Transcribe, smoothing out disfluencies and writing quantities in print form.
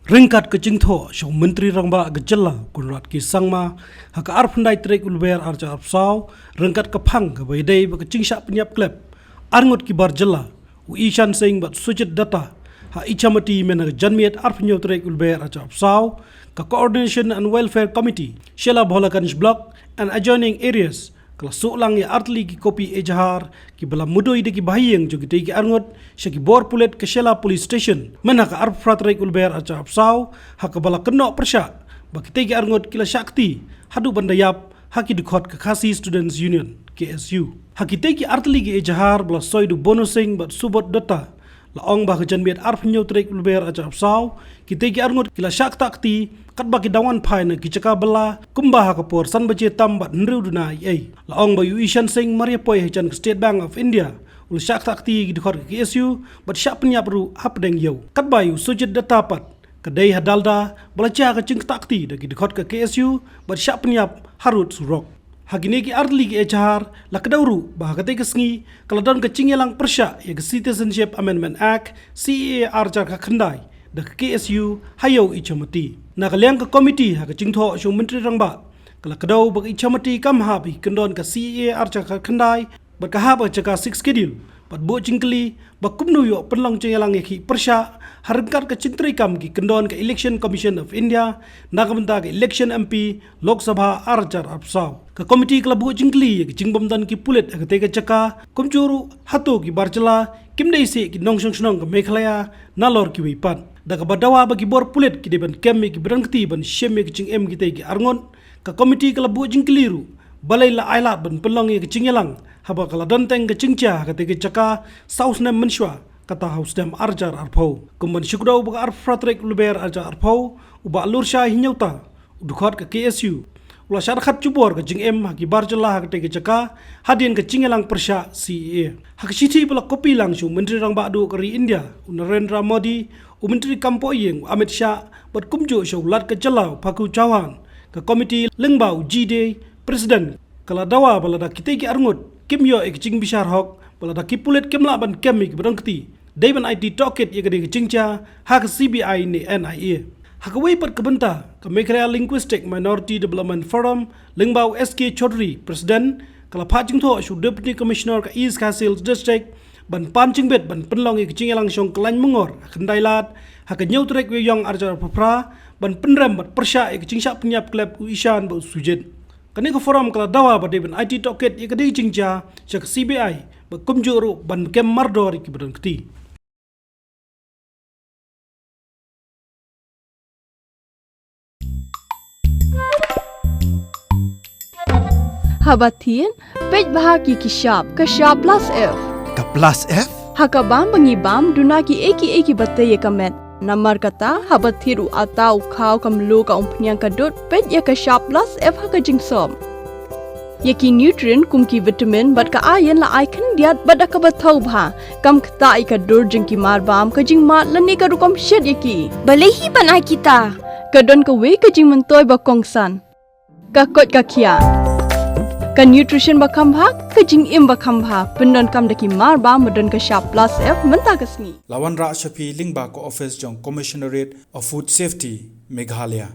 Ringkat ke jingtho syong menteri rangba gejala kunrat ki sangma haka arpandai trek ulber arja arpsau ringkat ke phang ke baydai ba jingsa penyap klep arngot ki barjala u ishan sing bat sujit data ha ichamati mena janmiat arpnyo trek ulber arja arpsau ka coordination and welfare committee shela bholakanj block and adjoining areas kala sulang ya artli ki kopi ejahar ki bala mudoi de ki bahiyeng jo ki ki arngot she ki bor pulet ke shela police station mana ka arprat rek ulber acha apsau ha ka bala keno persha ba ki ki arngot kila shakti hadu bandayap ha ki dikhot ka khasi students union KSU ha ki ki artli ki ejahar bala soidu bonusing bat subot data la ong ba jan biat arp nyo trek ulber acha apsau ki ki arngot kila shak takti kat baki dawan phai na ki chaka bala kumba ha kapor san bache tam bat nru duna ai la ong ba yu ishan sing maria poi he chan State Bank of India ul shak takti di khor KSU bat shap nya pru hap deng yo kat ba yu sujit data pat kadai hadalda bala cha ka ching takti de di khor KSU bat shap nya harut surok hagine ki arli ki echar la kadauru ba ka te kasngi kala don ka chingelang persya ya Citizenship Amendment Act CAR jar ka khandai da KSU hayo ichamati na kalyang ka committee ha ka jingtho syong menteri rangba kala kadau ba ichamati kam ha bi kendon ka CAR jar ka khandai ba ka ha ba ka 6 schedule bat bo jingkli ba kumnu yo penlang chengelang ki persya harkat ka chingtri kam ki kendon ka Election Commission of India nagamta ka election MP Lok Sabha arjar apsau ka committee kala bo jingkli ki jingbom dan ki pulet ka te ka chaka kumchuru hato ki barjala kimdei se ki nong shong ka mekhlaya nalor ki wipan daga badawa bagi bor pulet ki deban kemme ki berangti ban shemme ki ching em ki te ki arngon ka committee kala bo jingkliru balai la ailat ban pelong ki chingelang haba kala danteng ki chingcha ka te ki chaka sausna menshwa kata hausdam arjar arpau kumban shukdau ba arfratrek luber arjar arpau uba lursha hinyauta udukhat ka KSU ula syarkhat cubor ka jing em haki barjala hak te ki chaka hadin ka chingelang persya CA hak siti bala kopi langsung menteri rang badu kari India Narendra Modi Menteri Kampoyeng Amit Shah bat kumjo show lat ke jalau paku cawan ke komiti lengbau jide presiden kala dawa balada kita ki arngot kimyo ek jing bishar hok balada kipulet kemla ban kemik berangkti daiban IT toket ye gede jingcha hak CBI ni NIA hakawai pat kebenta ke Meghalaya Linguistic Minority Development Forum lengbau SK Chaudhry presiden kala phajing tho shu deputy commissioner ke East Kashil district ban pancing bet ban penlong ki chingelang syong klan mengor kendai lat hak nyau trek we yong arjar papra ban penram bat persya ki chingsa penyap klep u ishan ba sujit kani ko forum kala dawa ba ban IT toket ye kedi chingja syak CBI ba kumjuru ban kem mardor ki badan kti Habatin pej bahagi kishap kashap plus F Ka plus F? Hakabam bangibam dunaki eki batay kamet. Namar kata habat thiru atau kau kamlu ka umpnyang kadut pet ya ka sharp plus F haka jingsom. Yaki nutrient kumki vitamin bat ka ayan la icon diat bat ka bathau bha kam kta ka dur jingki marbam ka jing mat lani ka rukom shed yaki. Balehi banai kita. Kadon ka we ka jing mentoy ba kongsan. Ka kot ka kia. Ka nutrition bakam bha ka jing im bakam bha pendon kam daki mar ba modon ka sharp plus F menta kasni Lawan Ra Shafi Lingba ko office jong Commissionerate of Food Safety Meghalaya